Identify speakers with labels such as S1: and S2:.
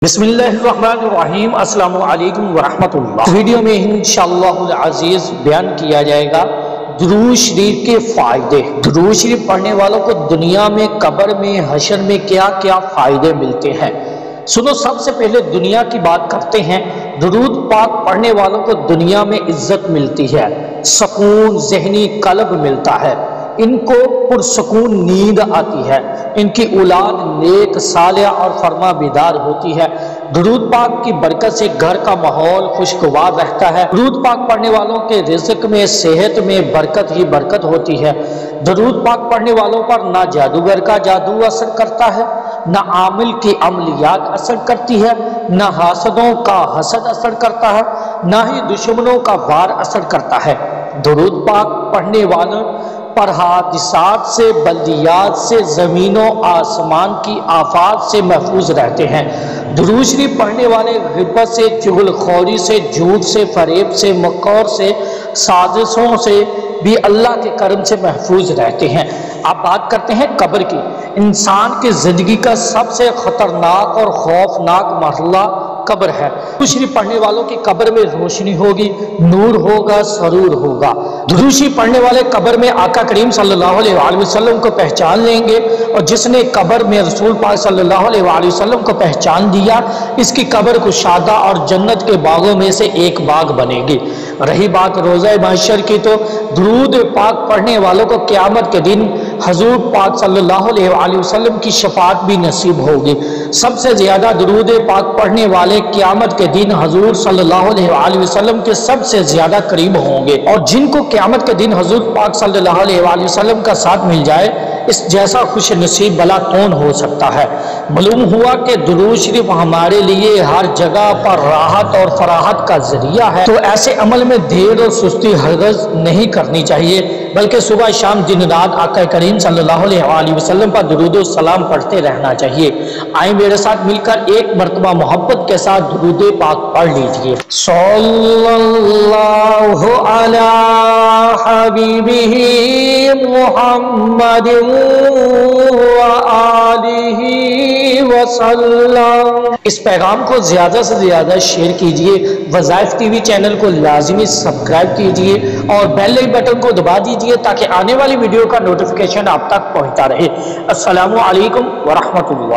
S1: بسم اللہ الرحمن الرحیم۔ السلام علیکم ورحمۃ اللہ۔ ویڈیو میں انشاءاللہ العزیز بیان کیا جائے گا درود شریف کے فائدے۔ درود شریف پڑھنے والوں کو دنیا میں، قبر میں، حشر میں کیا کیا فائدے ملتے ہیں۔ سنو، سب سے پہلے دنیا کی بات کرتے ہیں۔ درود پاک پڑھنے والوں کو دنیا میں عزت ملتی ہے، سکون ذہنی قلب ملتا ہے، ان کو پرسکون نیند آتی ہے، ان کی اولاد نیک صالح اور فرما بیدار ہوتی ہے۔ درود پاک کی برکت سے گھر کا ماحول خوشگوار رہتا ہے۔ درود پاک پڑھنے والوں کے رزق میں، صحت میں برکت ہی برکت ہوتی ہے۔ درود پاک پڑھنے والوں پر نہ جادوگر کا جادو اثر کرتا ہے، نہ عامل کی عملیات اثر کرتی ہے، نہ حاسدوں کا حسد اثر کرتا ہے، نہ ہی دشمنوں کا وار اثر کرتا ہے۔ درود پاک پڑھنے والوں پر حادثات سے، بلدیات سے، زمین و آسمان کی آفات سے محفوظ رہتے ہیں۔ درود شریف پڑھنے والے غیبت سے، چغل خوری سے، جھوٹ سے، فریب سے، مکر سے، سازشوں سے بھی اللہ کے کرم سے محفوظ رہتے ہیں۔ اب بات کرتے ہیں قبر کی۔ انسان کی زندگی کا سب سے خطرناک اور خوفناک مرحلہ قبر ہے۔ درود شریف پڑھنے والوں کی قبر میں روشنی ہوگی، نور ہوگا، سرور ہوگا۔ درود شریف پڑھنے والے قبر میں آقا کریم صلی اللہ علیہ وآلہ وسلم کو پہچان لیں گے، اور جس نے قبر میں رسول پاک صلی اللہ علیہ وآلہ وسلم کو پہچان دیا، اس کی قبر کشادہ اور جنت کے باغوں میں سے ایک باغ بنے گی۔ رہی بات روزہ محشر کی، تو درود پاک پڑھنے والوں کو قیامت کے دن حضور پاک صلی اللہ علیہ وآلہ وسلم کی شفاعت بھی نصیب ہوگی۔ سب سے زیادہ درود پاک پڑھنے والے قیامت کے دن حضور صلی اللہ علیہ وآلہ وسلم کے سب سے زیادہ قریب ہوں گے، اور جن کو قیامت کے دن حضور پاک صلی اللہ علیہ وآلہ وسلم کا ساتھ مل جائے، اس جیسا خوش نصیب بلا کون ہو سکتا ہے۔ معلوم ہوا کہ درود شریف ہمارے لیے ہر جگہ پر راحت اور فراحت کا ذریعہ ہے، تو ایسے عمل میں دیر اور سستی ہرگز نہیں کرنی چاہیے، بلکہ صبح شام دن رات آقا کریم صلی اللہ علیہ وآلہ وسلم پر درود و سلام پڑھتے رہنا چاہیے۔ آئیں میرے ساتھ مل کر ایک مرتبہ محبت کے ساتھ درود پاک پڑھ لیجئے۔ صلی اللہ علی حبیبہ محمد وآلہ وسلم۔ اس پیغام کو زیادہ سے زیادہ شیئر کیجئے، وظائف ٹی وی چینل کو لازمی سبسکرائب کیجئے اور بیل بٹن کو دبا دیجئے تاکہ آنے والی ویڈیو کا نوٹیفیکیشن آپ تک پہنچتا رہے۔ السلام علیکم ورحمۃ اللہ۔